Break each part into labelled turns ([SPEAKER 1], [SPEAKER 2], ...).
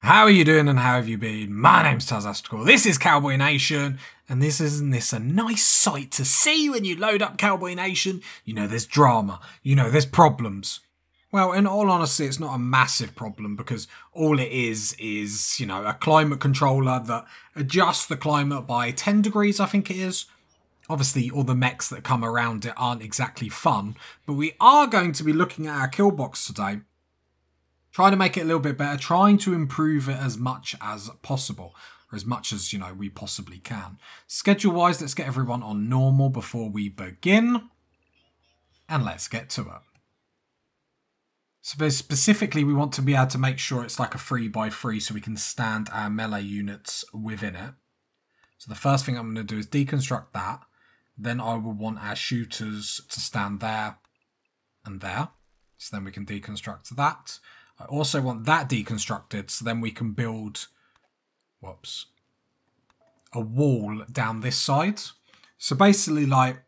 [SPEAKER 1] How are you doing and how have you been? My name's Tazastical, this is Cowboy Nation, and isn't this a nice sight to see when you load up Cowboy Nation? You know, there's drama, you know, there's problems. Well, in all honesty, it's not a massive problem because all it is, you know, a climate controller that adjusts the climate by 10 degrees, I think it is. Obviously, all the mechs that come around it aren't exactly fun, but we are going to be looking at our Killbox today. Trying to make it a little bit better, trying to improve it as much as possible, or as much as, you know, we possibly can. Schedule-wise, let's get everyone on normal before we begin, and let's get to it. So specifically, we want to be able to make sure it's like a 3x3 so we can stand our melee units within it. So the first thing I'm going to do is deconstruct that. Then I will want our shooters to stand there and there. So then we can deconstruct that. I also want that deconstructed so then we can build, a wall down this side. So basically, like,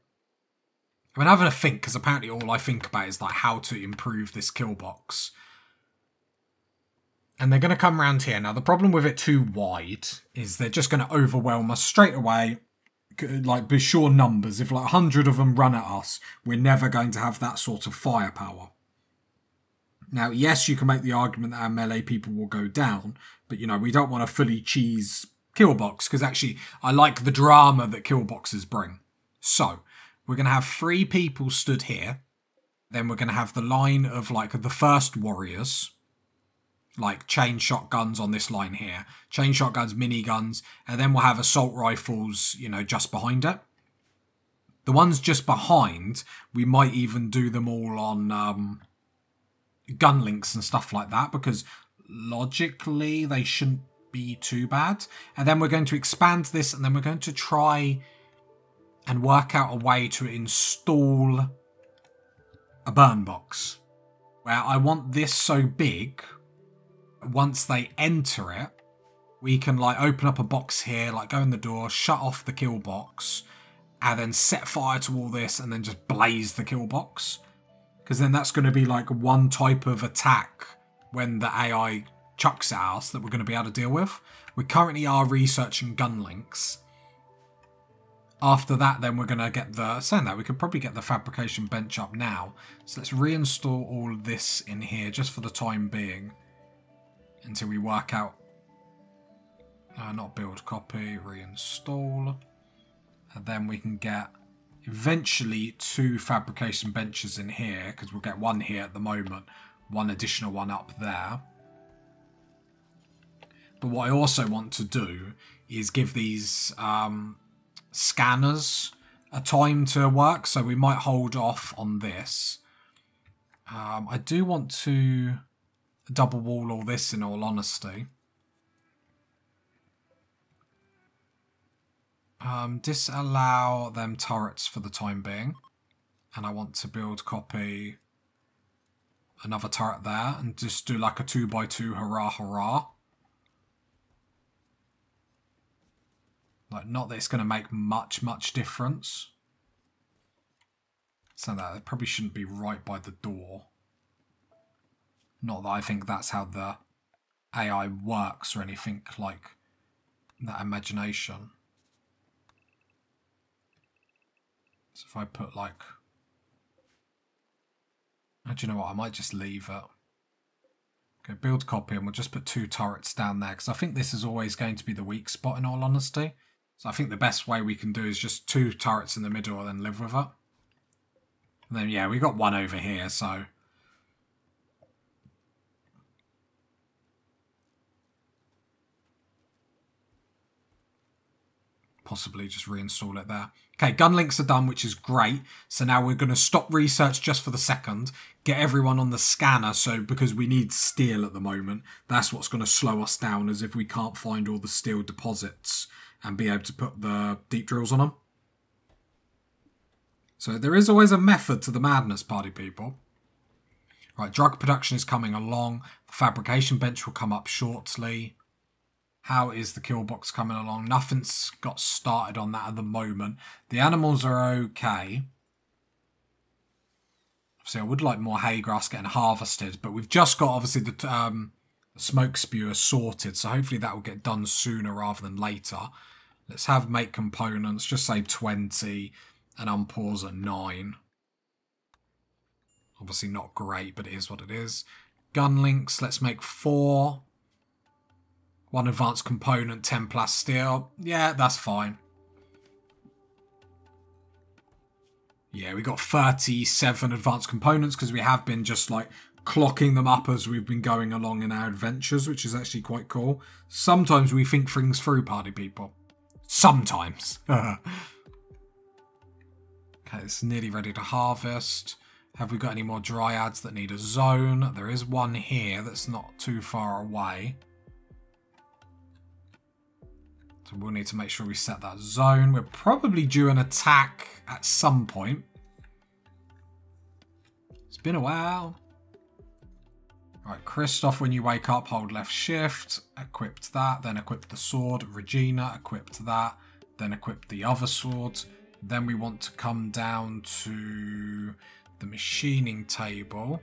[SPEAKER 1] I'm having a think because apparently all I think about is like how to improve this Killbox. And they're going to come around here. Now, the problem with it too wide is they're just going to overwhelm us straight away. Like, be sure numbers. If like 100 of them run at us, we're never going to have that sort of firepower. Now, yes, you can make the argument that our melee people will go down, but, you know, we don't want to fully cheese Killbox, because actually I like the drama that Killboxes bring. So, we're going to have 3 people stood here. Then we're going to have the line of, like, the first warriors, like chain shotguns on this line here. Chain shotguns, miniguns, and then we'll have assault rifles, you know, just behind it. The ones just behind, we might even do them all on gun links and stuff like that, because logically they shouldn't be too bad. And then we're going to expand this, and then we're going to try and work out a way to install a burn box, where I want this so big, once they enter it, we can like open up a box here, like go in the door, shut off the kill box, and then set fire to all this and then just blaze the kill box. Because then that's going to be like one type of attack when the AI chucks at us that we're going to be able to deal with. We currently are researching gun links. After that, then we're going to get saying that, we could probably get the fabrication bench up now. So let's reinstall all of this in here just for the time being. Until we work out, not build, copy, reinstall. And then we can get eventually 2 fabrication benches in here, because we'll get one here at the moment, one additional one up there. But what I also want to do is give these scanners a time to work, so we might hold off on this. I do want to double wall all this in all honesty. Disallow them turrets for the time being. And I want to build, copy, another turret there. And just do like a 2x2 hurrah hurrah. Like, not that it's going to make much difference. So that it probably shouldn't be right by the door. Not that I think that's how the AI works or anything like that imagination. So if I put like... Oh, do you know what? I might just leave it. Okay, build, copy, and we'll just put 2 turrets down there, because I think this is always going to be the weak spot in all honesty. So I think the best way we can do is just 2 turrets in the middle and then live with it. And then, yeah, we got 1 over here, so... possibly just reinstall it there. Okay, gun links are done, which is great. So now we're going to stop research just for the second, get everyone on the scanner, so because we need steel at the moment, that's what's going to slow us down, as if we can't find all the steel deposits and be able to put the deep drills on them. So there is always a method to the madness, party people. Right, drug production is coming along. The fabrication bench will come up shortly. How is the Killbox coming along? Nothing's got started on that at the moment. The animals are okay. Obviously, I would like more hay grass getting harvested, but we've just got, obviously, the The smoke spewer sorted, so hopefully that will get done sooner rather than later. Let's have make components, just say 20, and unpause at 9. Obviously not great, but it is what it is. Gun links, let's make 4. 1 advanced component, 10 plasteel. Yeah, that's fine. Yeah, we got 37 advanced components because we have been just like clocking them up as we've been going along in our adventures, which is actually quite cool. Sometimes we think things through, party people. Sometimes. Okay, it's nearly ready to harvest. Have we got any more dryads that need a zone? There is one here that's not too far away. So we'll need to make sure we set that zone. We're probably due an attack at some point. It's been a while. Right, Christoph, when you wake up, hold left shift. Equipped that, then equip the sword. Regina, equipped that, then equip the other sword. Then we want to come down to the machining table.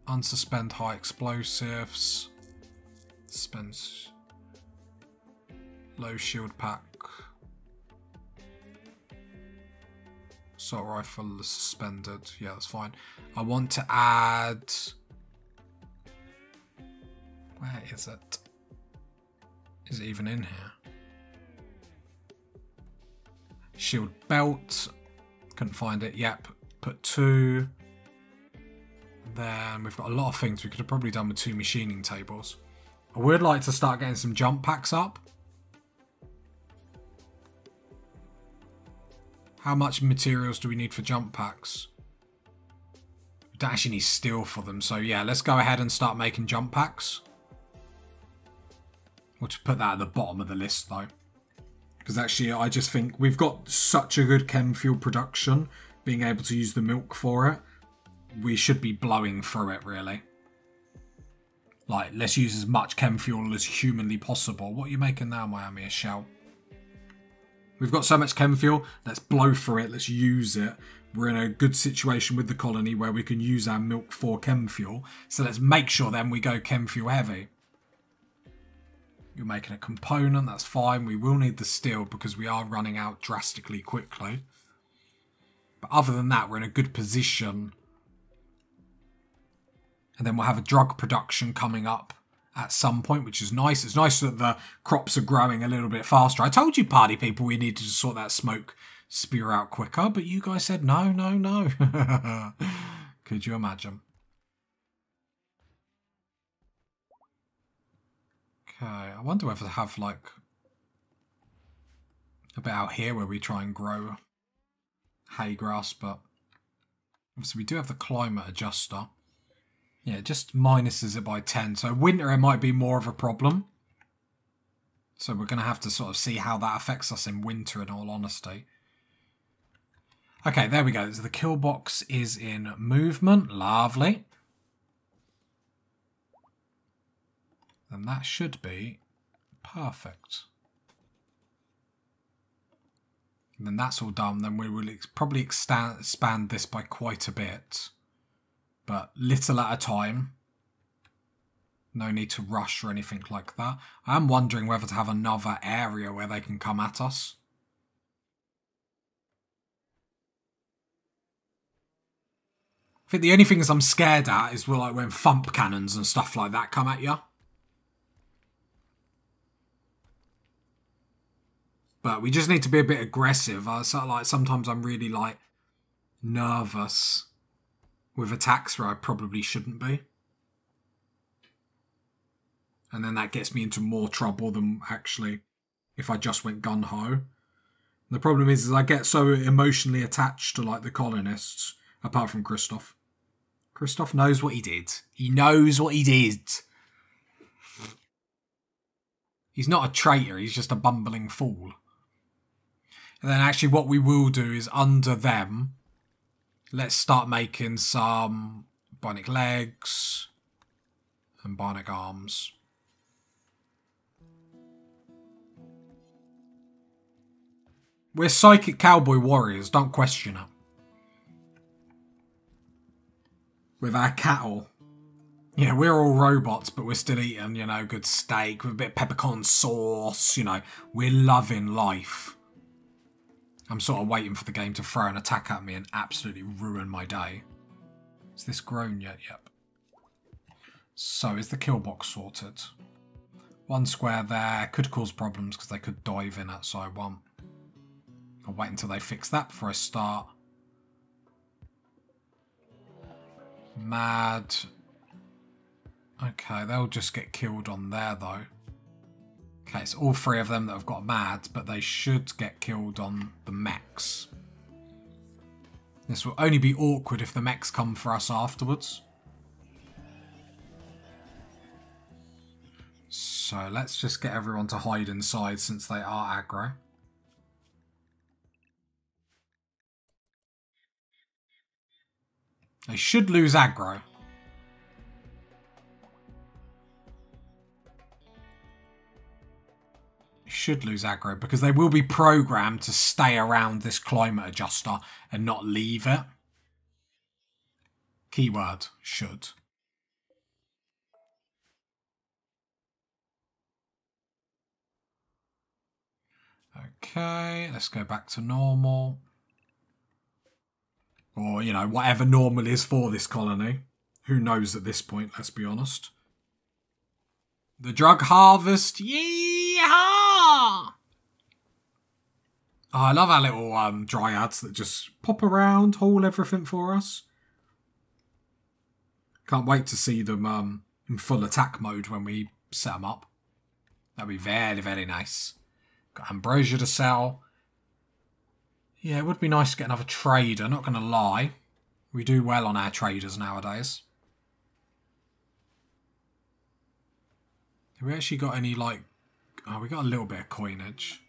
[SPEAKER 1] Unsuspend high explosives. Spends low shield pack. Assault rifle is suspended. Yeah, that's fine. I want to add... Where is it? Is it even in here? Shield belt. Couldn't find it. Yep. Put 2. Then we've got a lot of things we could have probably done with 2 machining tables. I would like to start getting some jump packs up. How much materials do we need for jump packs? We don't actually need steel for them. So yeah, let's go ahead and start making jump packs. We'll just put that at the bottom of the list though. Because actually I just think we've got such a good chem fuel production. Being able to use the milk for it. We should be blowing through it really. Like, let's use as much chem fuel as humanly possible. What are you making now, Miami? A shell? We've got so much chem fuel, let's blow through it, let's use it. We're in a good situation with the colony where we can use our milk for chem fuel. So let's make sure then we go chem fuel heavy. You're making a component, that's fine. We will need the steel because we are running out drastically quickly. But other than that, we're in a good position. And then we'll have a drug production coming up at some point, which is nice. It's nice that the crops are growing a little bit faster. I told you, party people, we needed to sort that smoke spear out quicker, but you guys said no, no, no. Could you imagine? Okay, I wonder whether to have like a bit out here where we try and grow hay grass, but obviously we do have the climate adjuster. Yeah, it just minuses it by 10. So winter, it might be more of a problem. So we're going to have to sort of see how that affects us in winter, in all honesty. Okay, there we go. So the Killbox is in movement. Lovely. And that should be perfect. And then that's all done. Then we will probably expand this by quite a bit. But little at a time. No need to rush or anything like that. I am wondering whether to have another area where they can come at us. I think the only things I'm scared at is like when thump cannons and stuff like that come at you. But we just need to be a bit aggressive. Sometimes I'm really like nervous with attacks where I probably shouldn't be. And then that gets me into more trouble than actually if I just went gung-ho. The problem is I get so emotionally attached to like the colonists, apart from Christoph. Christoph knows what he did. He knows what he did. He's not a traitor, he's just a bumbling fool. And then actually what we will do is under them, let's start making some bionic legs and bionic arms. We're psychic cowboy warriors, don't question it. With our cattle. Yeah, we're all robots, but we're still eating, you know, good steak with a bit of peppercorn sauce, you know. We're loving life. I'm sort of waiting for the game to throw an attack at me and absolutely ruin my day. Is this grown yet? Yep. So, is the Killbox sorted? One square there. Could cause problems because they could dive in it, so I won't. I'll wait until they fix that before I start. Mad. Okay, they'll just get killed on there, though. Okay, it's all three of them that have got mad, but they should get killed on the mechs. This will only be awkward if the mechs come for us afterwards. So let's just get everyone to hide inside since they are aggro. They should lose aggro. Should lose aggro because they will be programmed to stay around this climate adjuster and not leave it. Keyword, should. Okay, let's go back to normal. Or, you know, whatever normal is for this colony. Who knows at this point, let's be honest. The drug harvest, yeehaw! Oh, I love our little dryads that just pop around, haul everything for us. Can't wait to see them in full attack mode when we set them up. That'd be very, very nice. Got ambrosia to sell. Yeah, it would be nice to get another trader, not going to lie. We do well on our traders nowadays. Have we actually got any, like... Oh, we got a little bit of coinage.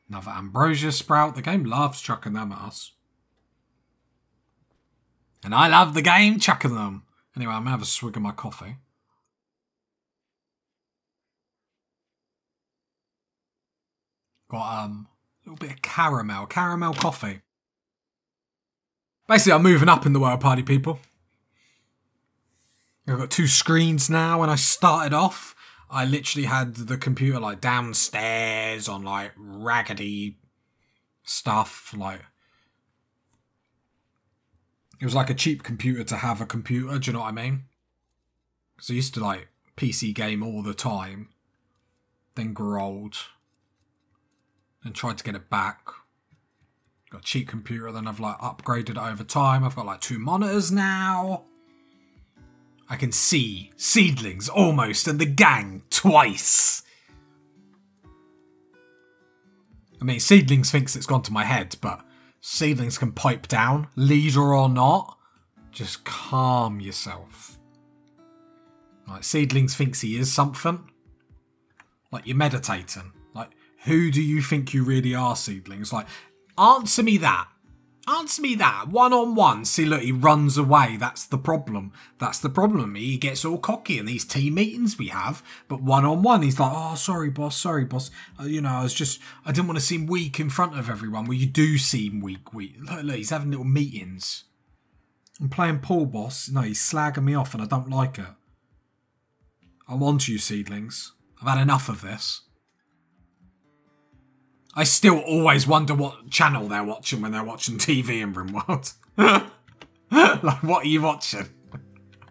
[SPEAKER 1] Another ambrosia sprout. The game loves chucking them at us. And I love the game chucking them. Anyway, I'm going to have a swig of my coffee. Got a little bit of caramel coffee. Basically, I'm moving up in the world, party people. I've got 2 screens now. When I started off, I literally had the computer like downstairs on like raggedy stuff. Like, it was like a cheap computer to have a computer. Do you know what I mean? Because I used to like PC game all the time. Then grew old. And tried to get it back. Got a cheap computer, then I've like upgraded it over time. I've got like 2 monitors now. I can see Seedlings almost and the gang twice. I mean, Seedlings thinks it's gone to my head, but Seedlings can pipe down, leader or not. Just calm yourself. Like, Seedlings thinks he is something. Like, you're meditating. Like, who do you think you really are, Seedlings? Like, answer me that. Answer me that. One-on-one. See, look, he runs away. That's the problem. That's the problem. He gets all cocky in these team meetings we have. But one-on-one, he's like, oh, sorry, boss. Sorry, boss. You know, I didn't want to seem weak in front of everyone. Well, you do seem weak. Look, he's having little meetings. I'm playing pool, boss. No, he's slagging me off and I don't like it. I'm on to you, Seedlings. I've had enough of this. I still always wonder what channel they're watching when they're watching TV in Rimworld. Like, what are you watching?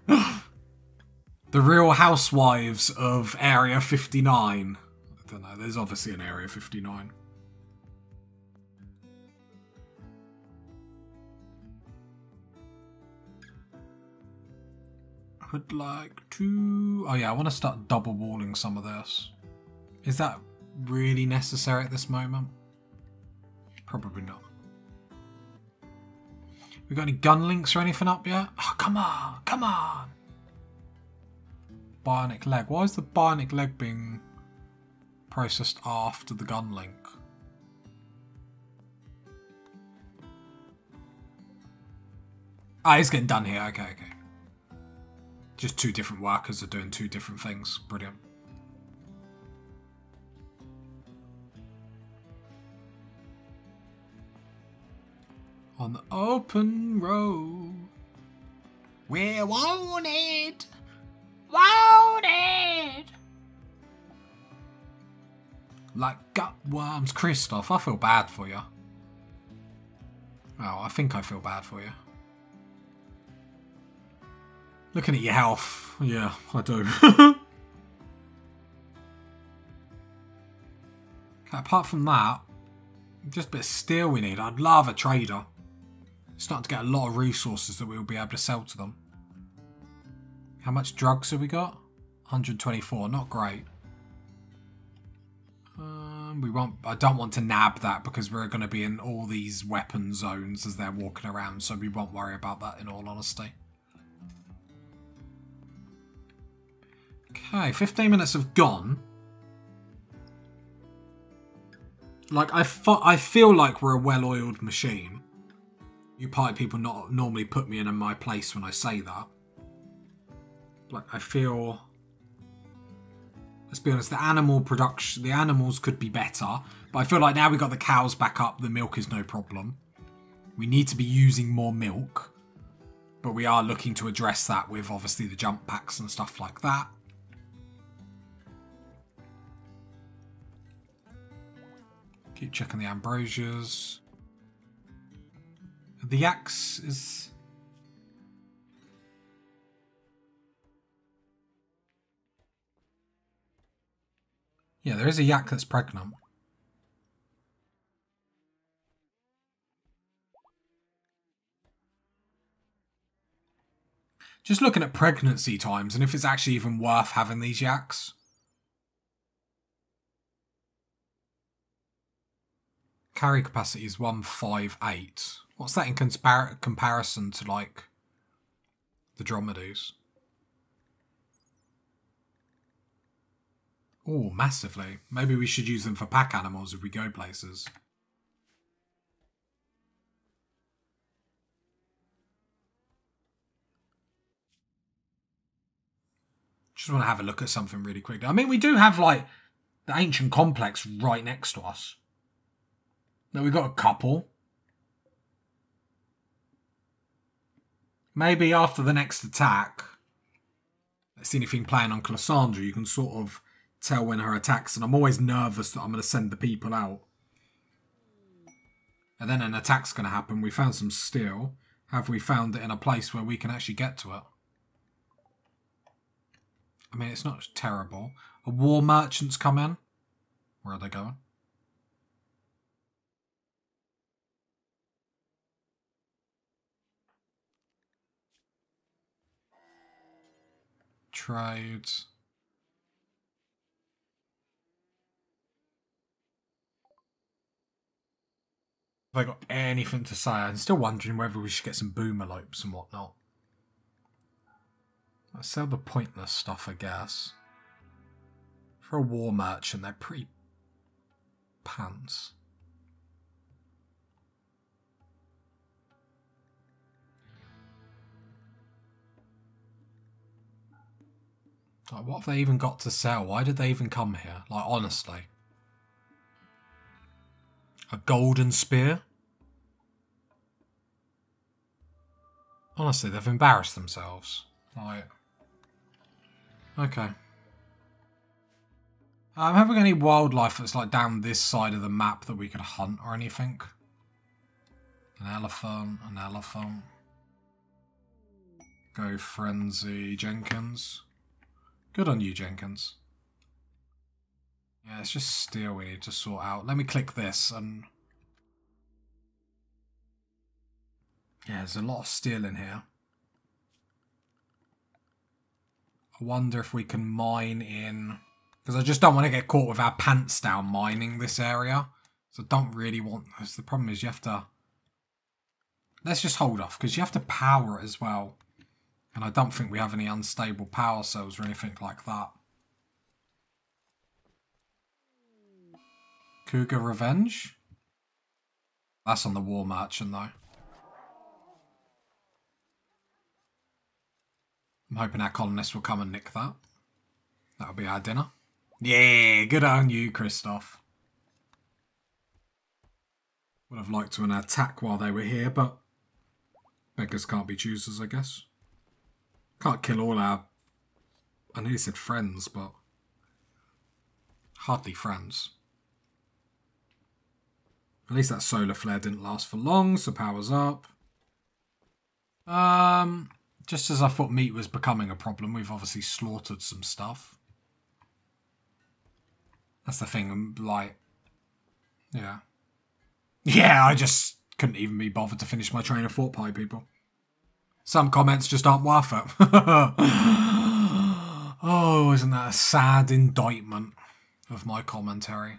[SPEAKER 1] The Real Housewives of Area 59. I don't know, there's obviously an Area 59. I would like to... Oh yeah, I want to start double walling some of this. Is that really necessary at this moment? Probably not. We got any gun links or anything up yet? Oh, come on, come on. Bionic leg. Why is the bionic leg being processed after the gun link? Ah, it's getting done here. Okay. Just 2 different workers are doing 2 different things. Brilliant. On the open road, we're wanted. Loaded! Like gutworms. Christoph, I feel bad for you. Oh, I think I feel bad for you. Looking at your health. Yeah, I do. Okay, apart from that, just a bit of steel we need. I'd love a trader. Starting to get a lot of resources that we'll be able to sell to them. How much drugs have we got? 124, not great. I don't want to nab that because we're going to be in all these weapon zones as they're walking around, so we won't worry about that in all honesty. Okay, 15 minutes have gone. Like, I feel like we're a well-oiled machine. You party people not normally put me in my place when I say that. Like, I feel... Let's be honest, the animal production, the animals could be better. But I feel like now we've got the cows back up, the milk is no problem. We need to be using more milk. But we are looking to address that with, obviously, the jump packs and stuff like that. Keep checking the ambrosias. The axe is... Yeah, there is a yak that's pregnant. Just looking at pregnancy times and if it's actually even worth having these yaks. Carry capacity is 158. What's that in comparison to, like, the dromedaries? Oh, massively. Maybe we should use them for pack animals if we go places. Just want to have a look at something really quickly. I mean, we do have, like, the ancient complex right next to us. Now, we've got a couple. Maybe after the next attack, let's see anything playing on Cassandra, you can sort of tell when her attacks, and I'm always nervous that I'm going to send the people out. And then an attack's going to happen. We found some steel. Have we found it in a place where we can actually get to it? I mean, it's not terrible. A war merchant's come in. Where are they going? Trades. Have I got anything to say? I'm still wondering whether we should get some boomerlopes and whatnot. Let's sell the pointless stuff, I guess. For a war merchant, they're pretty pants. Like, what have they even got to sell? Why did they even come here? Like, honestly. A golden spear? Honestly, they've embarrassed themselves. Like, okay. Have we got any wildlife that's like down this side of the map that we could hunt or anything? An elephant, an elephant. Go frenzy, Jenkins. Good on you, Jenkins. Yeah, it's just steel we need to sort out. Let me click this and... Yeah, there's a lot of steel in here. I wonder if we can mine in... Because I just don't want to get caught with our pants down mining this area. So I don't really want... The problem is you have to... Let's just hold off, because you have to power it as well. And I don't think we have any unstable power cells or anything like that. Cougar Revenge? That's on the War Merchant, though. I'm hoping our colonists will come and nick that. That'll be our dinner. Yeah, good on you, Christoph. Would have liked to attack while they were here, but beggars can't be choosers, I guess. Can't kill all our I nearly said friends, but hardly friends. At least that solar flare didn't last for long, so power's up. Just as I thought meat was becoming a problem, we've obviously slaughtered some stuff. That's the thing, like... Yeah. Yeah, I just couldn't even be bothered to finish my train of thought pie, people. Some comments just aren't worth it. Oh, isn't that a sad indictment of my commentary?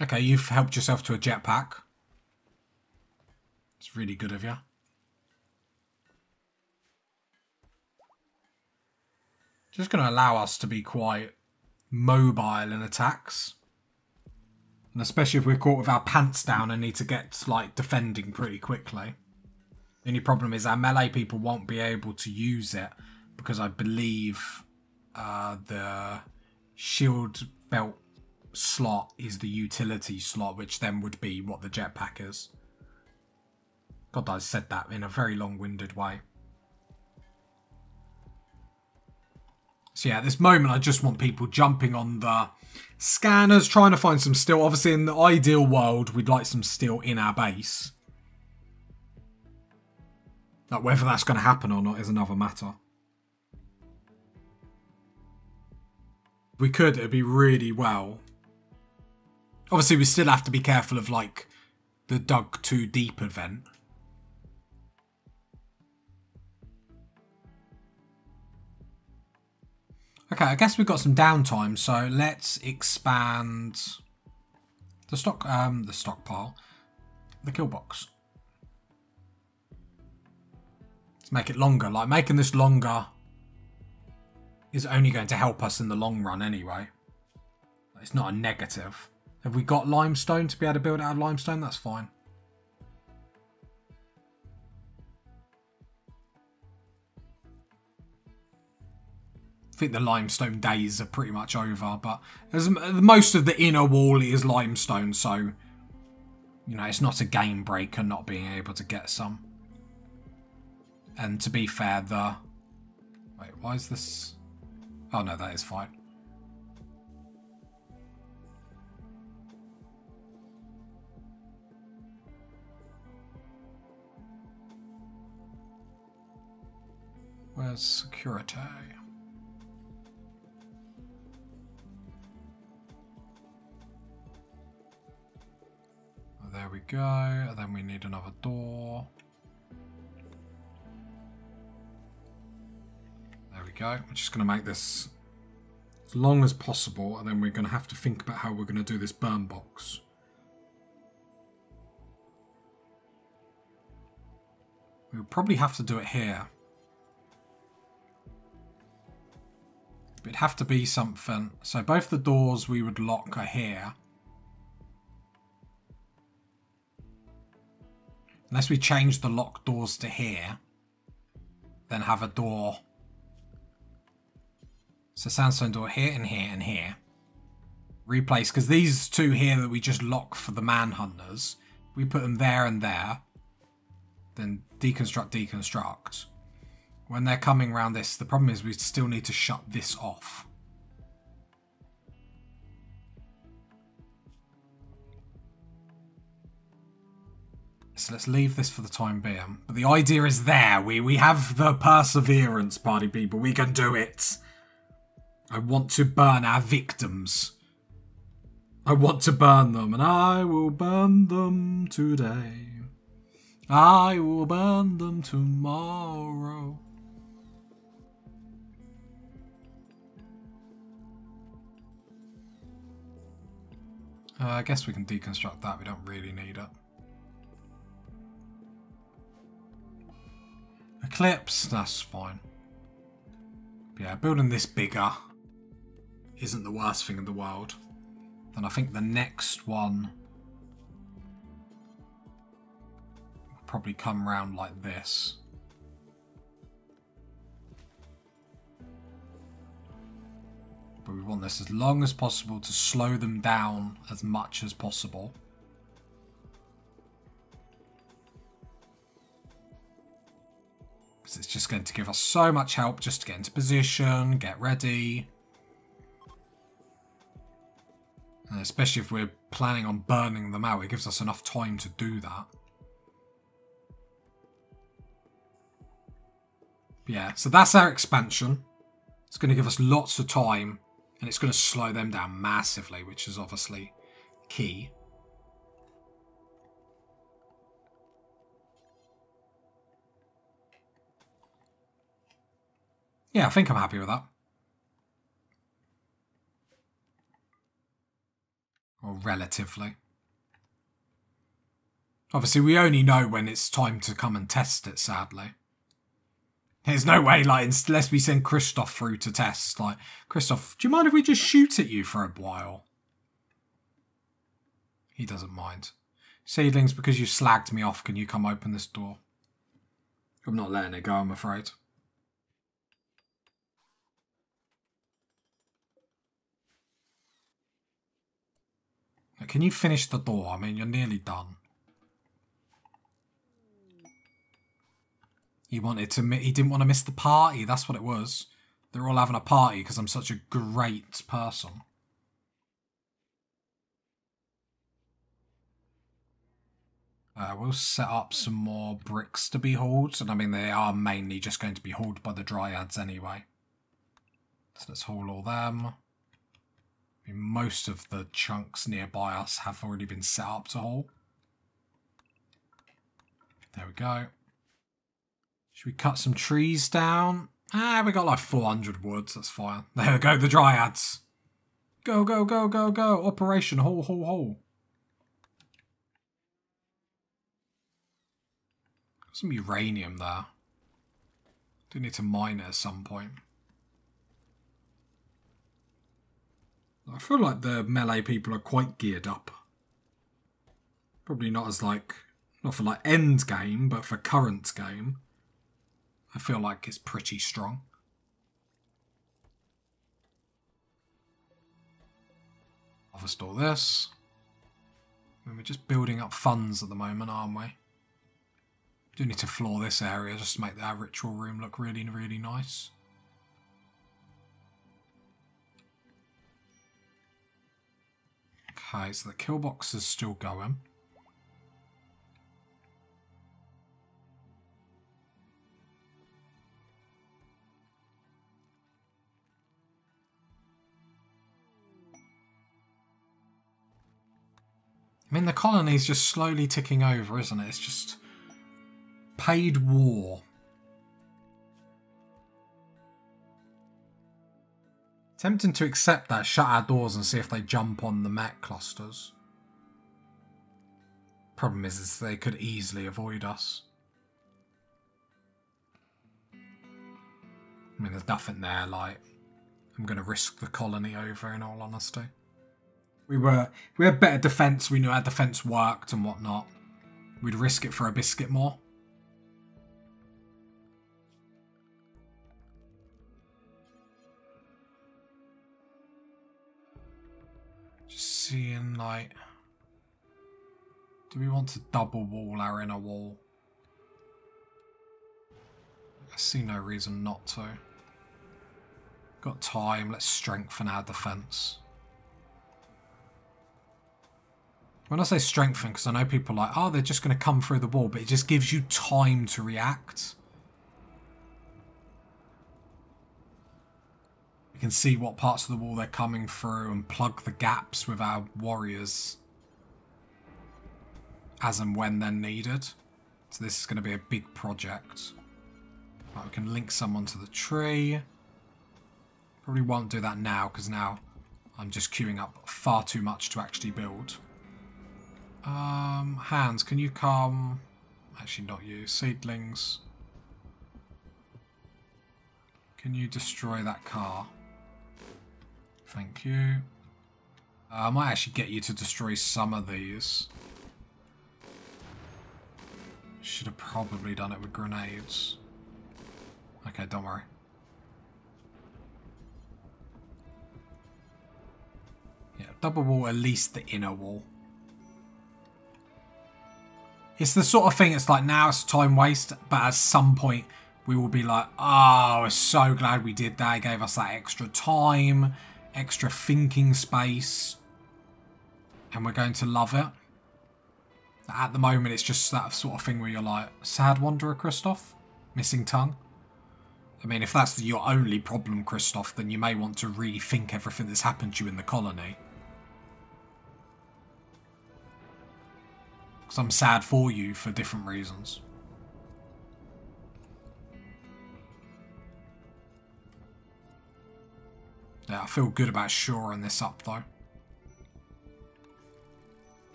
[SPEAKER 1] Okay, you've helped yourself to a jetpack. It's really good of you. Just going to allow us to be quite mobile in attacks. And especially if we're caught with our pants down and need to get, like, defending pretty quickly. The only problem is our melee people won't be able to use it because I believe the shield belt slot is the utility slot, which then would be what the jetpack is. God, I said that in a very long-winded way. So yeah, at this moment I just want people jumping on the scanners, trying to find some steel. Obviously in the ideal world we'd like some steel in our base. Like, whether that's going to happen or not is another matter. We could, it'd be really well. Obviously, we still have to be careful of, like, the dug too deep event. Okay, I guess we've got some downtime, so let's expand the stockpile, the Killbox. Let's make it longer. Like, making this longer is only going to help us in the long run anyway. It's not a negative. Have we got limestone to be able to build out of limestone? That's fine. I think the limestone days are pretty much over, but as most of the inner wall is limestone, so, you know, it's not a game breaker not being able to get some. And to be fair, wait, why is this... Oh no, that is fine. Where's security? Oh, there we go. And then we need another door. There we go. We're just going to make this as long as possible, and then we're going to have to think about how we're going to do this burn box. We'll probably have to do it here. It'd have to be something. So both the doors we would lock are here. Unless we change the lock doors to here, then have a door. So sandstone door here and here and here. Replace, because these two here that we just lock for the manhunters, we put them there and there. Then deconstruct, deconstruct. When they're coming around this, the problem is we still need to shut this off. So let's leave this for the time being. But the idea is there. We have the perseverance, party people. We can do it. I want to burn our victims. I want to burn them, and I will burn them today. I will burn them tomorrow. I guess we can deconstruct that. We don't really need it. Eclipse, that's fine. But yeah, building this bigger isn't the worst thing in the world. And I think the next one will probably come round like this. But we want this as long as possible to slow them down as much as possible. is going to give us so much help just to get into position, get ready. And especially if we're planning on burning them out, it gives us enough time to do that. Yeah, so that's our expansion. It's going to give us lots of time, and it's going to slow them down massively, which is obviously key. Yeah, I think I'm happy with that. Or relatively. Obviously, we only know when it's time to come and test it, sadly. There's no way, like, unless we send Christoph through to test. Like, Christoph, do you mind if we just shoot at you for a while? He doesn't mind. Seedlings, because you slagged me off, can you come open this door? I'm not letting it go, I'm afraid. Can you finish the door? I mean, you're nearly done. He didn't want to miss the party. That's what it was. They're all having a party because I'm such a great person. We'll set up some more bricks to be hauled. And I mean, they are mainly just going to be hauled by the dryads anyway. So let's haul all them. I mean, most of the chunks nearby us have already been set up to haul. There we go. Should we cut some trees down? We got like 400 woods, that's fine. There we go, the dryads. Go, go, go, go, go. Operation haul, haul, haul. Got some uranium there. Do need to mine it at some point. I feel like the melee people are quite geared up. Probably not as like, not for like end game, but for current game. I feel like it's pretty strong. Harvest all this. I mean, we're just building up funds at the moment, aren't we? Do need to floor this area just to make our ritual room look really, really nice. Okay, so the Killbox is still going. I mean, the colony's just slowly ticking over, isn't it? It's just paid war. Tempting to accept that, shut our doors and see if they jump on the mech clusters. Problem is they could easily avoid us. I mean, there's nothing there, like, I'm going to risk the colony over, in all honesty. We had better defence, we knew our defence worked and whatnot. We'd risk it for a biscuit more. Just seeing, like, do we want to double wall our inner wall? I see no reason not to. Got time, let's strengthen our defence. When I say strengthen, because I know people are like, oh, they're just going to come through the wall, but it just gives you time to react. You can see what parts of the wall they're coming through and plug the gaps with our warriors as and when they're needed. So this is going to be a big project. Right, we can link someone to the tree. Probably won't do that now, because now I'm just queuing up far too much to actually build. Hands, can you come? Actually, not you. Seedlings. Can you destroy that car? Thank you. I might actually get you to destroy some of these. Should have probably done it with grenades. Okay, don't worry. Yeah, double wall, at least the inner wall. It's the sort of thing, it's like now it's a time waste, but at some point we will be like, oh, we're so glad we did that. It gave us that extra time, extra thinking space, and we're going to love it. At the moment, it's just that sort of thing where you're like, sad wanderer, Christoph? Missing tongue? I mean, if that's your only problem, Christoph, then you may want to rethink everything that's happened to you in the colony. Because I'm sad for you for different reasons. Yeah, I feel good about shoring this up, though.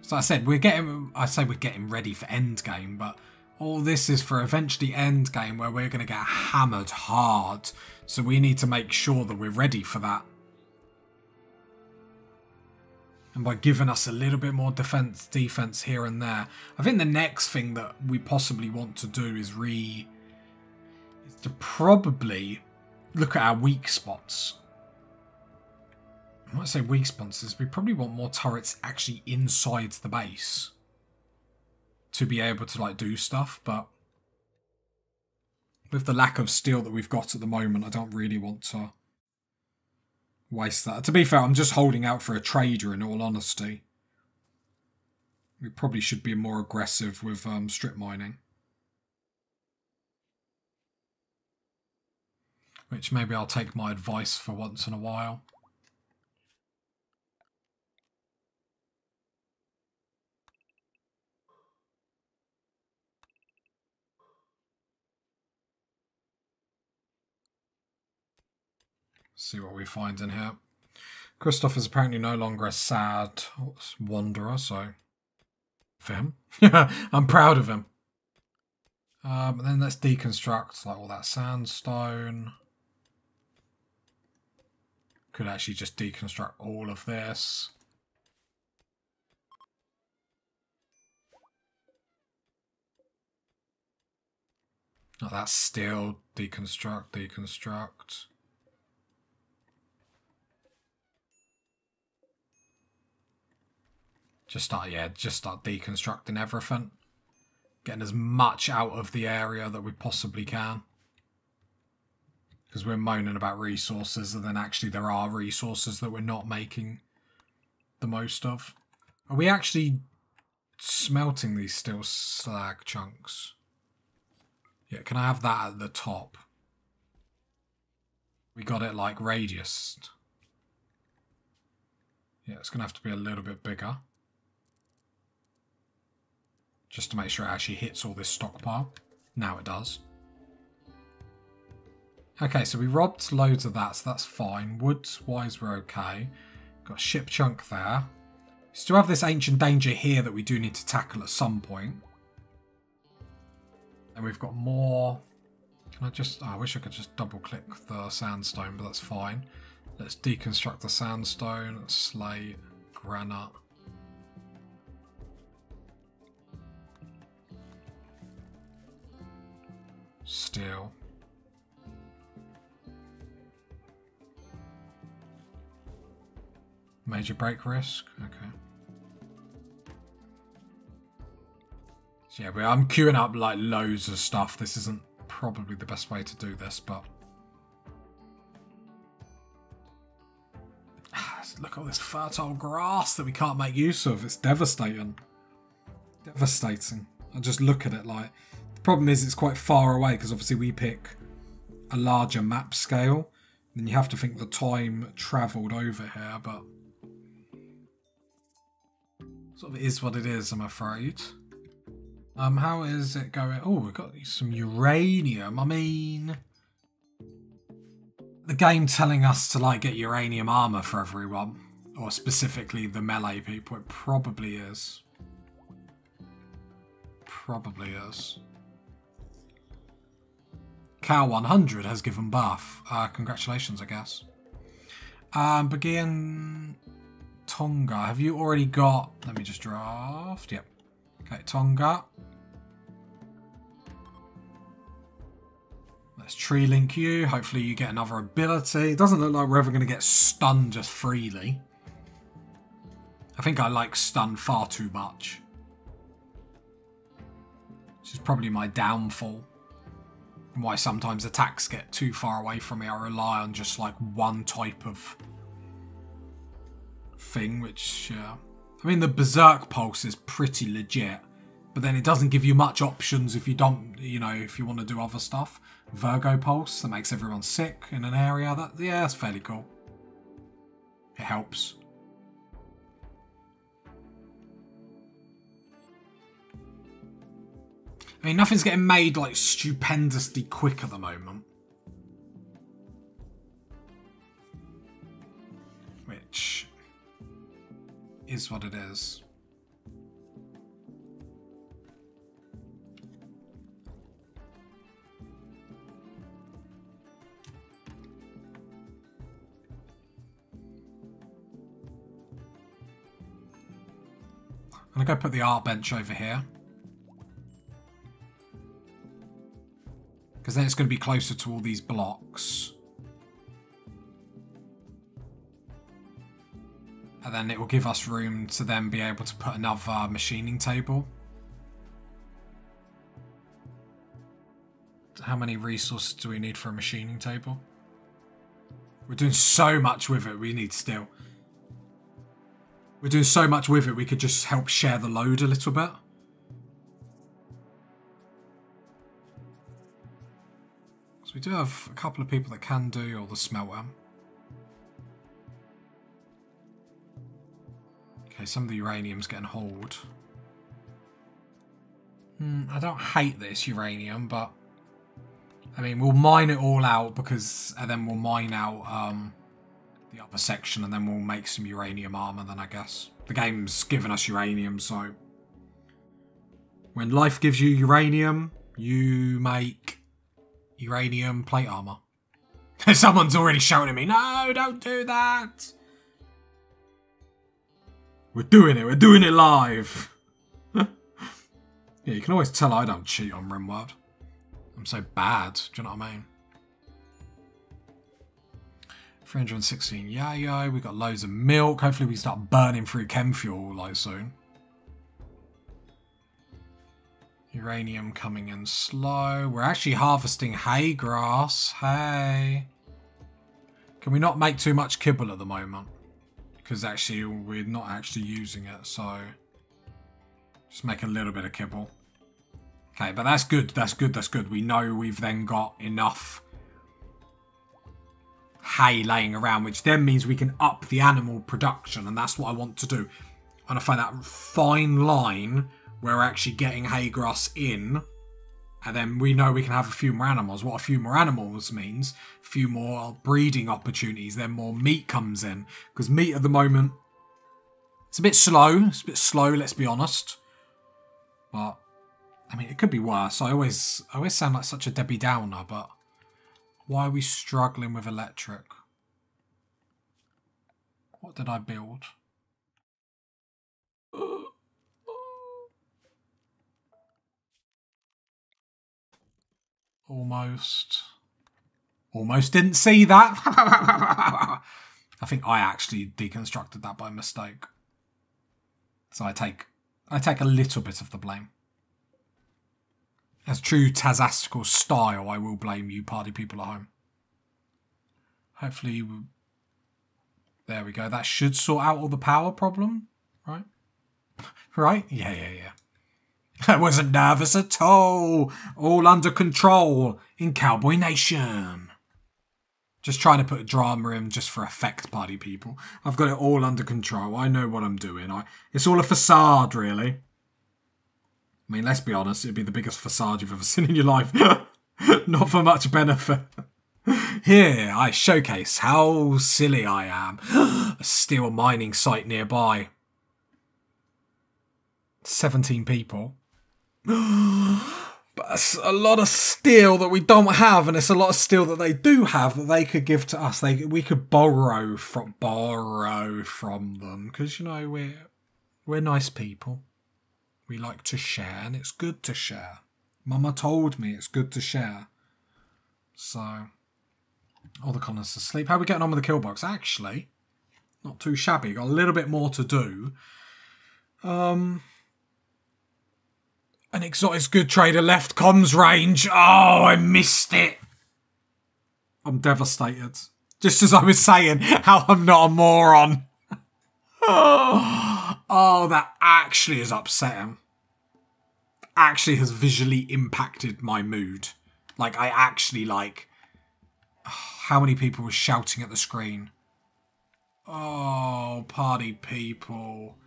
[SPEAKER 1] So I said, we're getting ready for endgame, but all this is for eventually endgame where we're going to get hammered hard. So we need to make sure that we're ready for that. And by giving us a little bit more defense here and there. I think the next thing that we possibly want to do is to probably look at our weak spots. I might say weak spots is we probably want more turrets actually inside the base to be able to like do stuff, but with the lack of steel that we've got at the moment, I don't really want to waste that. To be fair, I'm just holding out for a trader in all honesty. We probably should be more aggressive with strip mining. Which maybe I'll take my advice for once in a while. See what we find in here. Christoph is apparently no longer a sad wanderer, so for him. I'm proud of him. But then let's deconstruct like all that sandstone. Could actually just deconstruct all of this. Oh, that's steel. Deconstruct. Just start deconstructing everything. Getting as much out of the area that we possibly can. Because we're moaning about resources and then actually there are resources that we're not making the most of. Are we actually smelting these steel slag chunks? Yeah, can I have that at the top? We got it like radius. Yeah, it's going to have to be a little bit bigger. Just to make sure it actually hits all this stockpile. Now it does. Okay, so we robbed loads of that, so that's fine. Woods-wise, we're okay. Got a ship chunk there. We still have this ancient danger here that we do need to tackle at some point. And we've got more... Can I just... Oh, I wish I could just double-click the sandstone, but that's fine. Let's deconstruct the sandstone, slate, granite. Steel. Major break risk. Okay. So yeah, I'm queuing up like loads of stuff. This isn't probably the best way to do this, but look at all this fertile grass that we can't make use of. It's devastating. Devastating. I just look at it like... The problem is it's quite far away because obviously we pick a larger map scale. Then you have to think the time travelled over here, but... Sort of is what it is, I'm afraid. How is it going? Oh, we've got some uranium. I mean... The game telling us to, like, get uranium armour for everyone. Or specifically the melee people. It probably is. Probably is. Cow 100 has given birth. Congratulations, I guess. Begin... Tonga. Have you already got... Let me just draft. Yep. Okay, Tonga. Let's tree link you. Hopefully you get another ability. It doesn't look like we're ever going to get stunned just freely. I think I like stun far too much. Which is probably my downfall. And why sometimes attacks get too far away from me. I rely on just like one type of thing, which, I mean, the Berserk Pulse is pretty legit, but then it doesn't give you much options if you don't, you know, if you want to do other stuff. Virgo Pulse, that makes everyone sick in an area. Yeah, that's fairly cool. It helps. I mean, nothing's getting made like stupendously quick at the moment. Which is what it is. I'm going to go put the art bench over here. Because then it's going to be closer to all these blocks. And then it will give us room to then be able to put another machining table. How many resources do we need for a machining table? We're doing so much with it, we need steel. We're doing so much with it, we could just help share the load a little bit. So we do have a couple of people that can do all the smelter. Okay, some of the uranium's getting hauled. I don't hate this uranium, but I mean, we'll mine it all out because, and then we'll mine out the other section, and then we'll make some uranium armor. Then I guess the game's given us uranium, so when life gives you uranium, you make uranium plate armor. Someone's already shouting at me, "No, don't do that." We're doing it live. Yeah, you can always tell I don't cheat on Rimworld. I'm so bad, do you know what I mean? 316 yayo, we got loads of milk. Hopefully we start burning through chem fuel like soon. Uranium coming in slow. We're actually harvesting hay grass. Hey. Can we not make too much kibble at the moment? Because actually we're not actually using it, so just make a little bit of kibble. Okay, but that's good, that's good, that's good. We know we've then got enough hay laying around, which then means we can up the animal production, and that's what I want to do. I want to find that fine line where we're actually getting hay grass in, and then we know we can have a few more animals. What a few more animals means, a few more breeding opportunities, then more meat comes in. Because meat at the moment, it's a bit slow, let's be honest. But I mean, it could be worse. I always sound like such a Debbie Downer, but why are we struggling with electric? What did I build? Almost didn't see that. I think I actually deconstructed that by mistake. So I take a little bit of the blame. As true Tazastical style, I will blame you party people at home. Hopefully, there we go. That should sort out all the power problem, right? Right? Yeah. I wasn't nervous at all. All under control in Cowboy Nation. Just trying to put drama in just for effect, party people. I've got it all under control. I know what I'm doing. It's all a facade, really. I mean, let's be honest, it'd be the biggest facade you've ever seen in your life. Not for much benefit. Here, I showcase how silly I am. A steel mining site nearby. 17 people. But it's a lot of steel that we don't have, and it's a lot of steel that they do have that they could give to us. We could borrow from them, because, you know, we're nice people. We like to share, and it's good to share. Mama told me it's good to share. So, all the colonists asleep. How are we getting on with the Killbox? Actually, not too shabby. Got a little bit more to do. An exotic good trader left comms range. Oh, I missed it. I'm devastated. Just as I was saying how I'm not a moron. Oh, that actually is upsetting. Actually has visually impacted my mood. Like, I actually like... How many people were shouting at the screen? Oh, party people.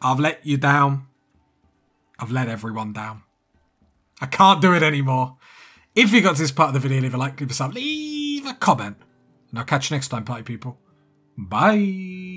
[SPEAKER 1] I've let you down. I've let everyone down. I can't do it anymore. If you got to this part of the video, leave a like, leave a sub, leave a comment. And I'll catch you next time, party people. Bye.